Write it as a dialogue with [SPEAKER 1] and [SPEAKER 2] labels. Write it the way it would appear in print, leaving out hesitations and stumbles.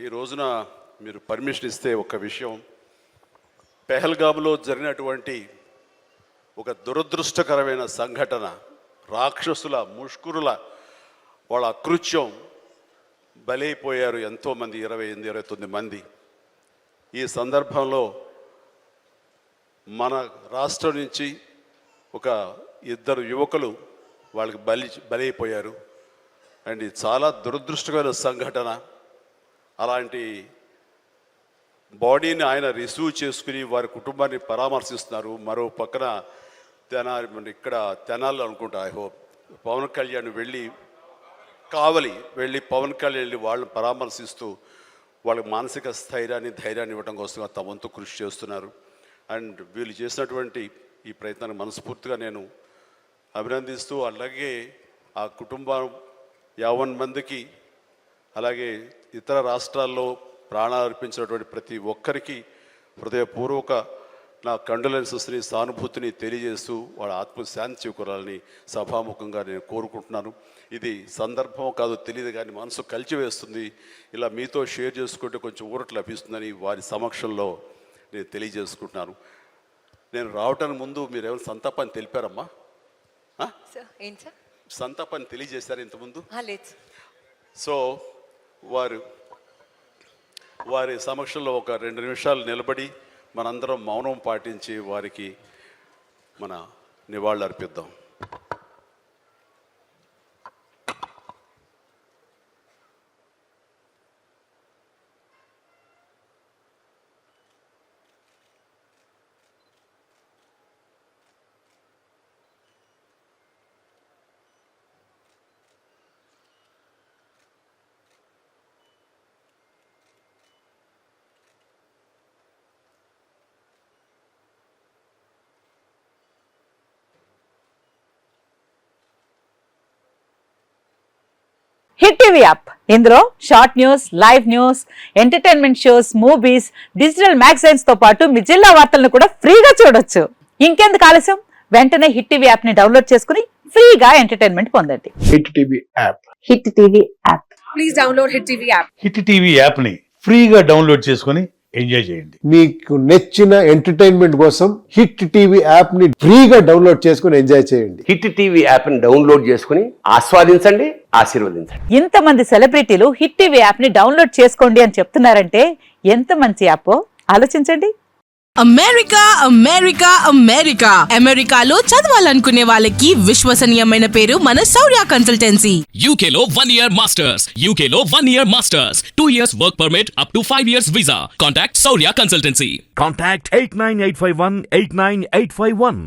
[SPEAKER 1] ఈ రోజున మీరు పర్మిషన్ ఇస్తే ఒక విషయం, పెహల్గామ్లో జరిగినటువంటి ఒక దురదృష్టకరమైన సంఘటన, రాక్షసుల ముష్కరుల వాళ్ళ అకృత్యం, బలైపోయారు ఎంతోమంది, 28-29 మంది. ఈ సందర్భంలో మన రాష్ట్రం నుంచి ఒక 2 యువకులు వాళ్ళకి బలైపోయారు. అండ్ ఇది చాలా దురదృష్టకరమైన సంఘటన. అలాంటి బాడీని ఆయన రిసీవ్ చేసుకుని వారి కుటుంబాన్ని పరామర్శిస్తున్నారు. మరో పక్కన ఇక్కడ తెనాలి అనుకుంటా, ఐ హోప్ పవన్ కళ్యాణ్ కావలి వెళ్ళి పవన్ కళ్యాణ్ వెళ్ళి వాళ్ళని పరామర్శిస్తూ వాళ్ళకి మానసిక స్థైర్యాన్ని, ధైర్యాన్ని ఇవ్వడం కోసం తమ వంతు కృషి చేస్తున్నారు. అండ్ వీళ్ళు చేసినటువంటి ఈ ప్రయత్నాన్ని మనస్ఫూర్తిగా నేను అభినందిస్తూ, అలాగే ఆ కుటుంబం 50 మందికి, అలాగే ఇతర రాష్ట్రాల్లో ప్రాణాలు అర్పించినటువంటి ప్రతి ఒక్కరికి హృదయపూర్వక నా కండోలెన్సెస్ని, సానుభూతిని తెలియజేస్తూ వాళ్ళ ఆత్మశాంతి చేకూరాలని సభాముఖంగా నేను కోరుకుంటున్నాను. ఇది సందర్భం కాదు తెలియదు, కానీ మనసు కలిచివేస్తుంది. ఇలా మీతో షేర్ చేసుకుంటే కొంచెం ఊరట లభిస్తుందని వారి సమక్షంలో నేను తెలియజేసుకుంటున్నాను. నేను రావటానికి ముందు మీరు ఏమైనా సంతాపాన్ని తెలిపారమ్మా? సంతాపాన్ని తెలియజేశారు ఇంతకుముందు? సో వారి సమక్షంలో ఒక 2 నిమిషాలు నిలబడి మనందరం మౌనం పాటించి వారికి మన నివాళులు అర్పిద్దాం.
[SPEAKER 2] హిట్ టీవీ యాప్, ఇందులో short news, live news, entertainment shows, movies, digital magazines తో పాటు మీ జిల్లా వార్తలను కూడా ఫ్రీగా చూడొచ్చు. ఇంకెందుకు ఆలస్యం, వెంటనే హిట్ టీవీ యాప్ ని డౌన్లోడ్ చేసుకుని ఫ్రీగా ఎంటర్టైన్మెంట్ పొందండి.
[SPEAKER 3] Hit TV app.
[SPEAKER 2] Hit TV app.
[SPEAKER 4] Please download hit TV app.
[SPEAKER 5] Hit TV app ని ఫ్రీగా డౌన్లోడ్ చేసుకుని ఎంజాయ్ చేయండి.
[SPEAKER 3] మీకు నచ్చిన ఎంటర్టైన్మెంట్ కోసం హిట్ టీవీ యాప్ ని ఫ్రీగా డౌన్లోడ్ చేసుకుని ఎంజాయ్ చేయండి.
[SPEAKER 6] హిట్ టీవీ యాప్ ని డౌన్లోడ్ చేసుకుని ఆస్వాదించండి, ఆశీర్వదించండి.
[SPEAKER 2] ఇంతమంది సెలబ్రిటీలు హిట్ టీవీ యాప్ ని డౌన్లోడ్ చేసుకోండి అని చెప్తున్నారంటే ఎంత మంచి యాప్ ఆలోచించండి.
[SPEAKER 4] అమెరికా అమెరికా అమెరికా అమెరికాలో చదవాలనుకునే వాళ్ళకి విశ్వసనీయమైన పేరు మన శౌర్య కన్సల్టెన్సీ.
[SPEAKER 7] UK లో 1 year masters, UK లో 1 year masters, 2 years work permit up to 5 years visa. Contact Saurya Consultancy.
[SPEAKER 8] Contact 89851 89851.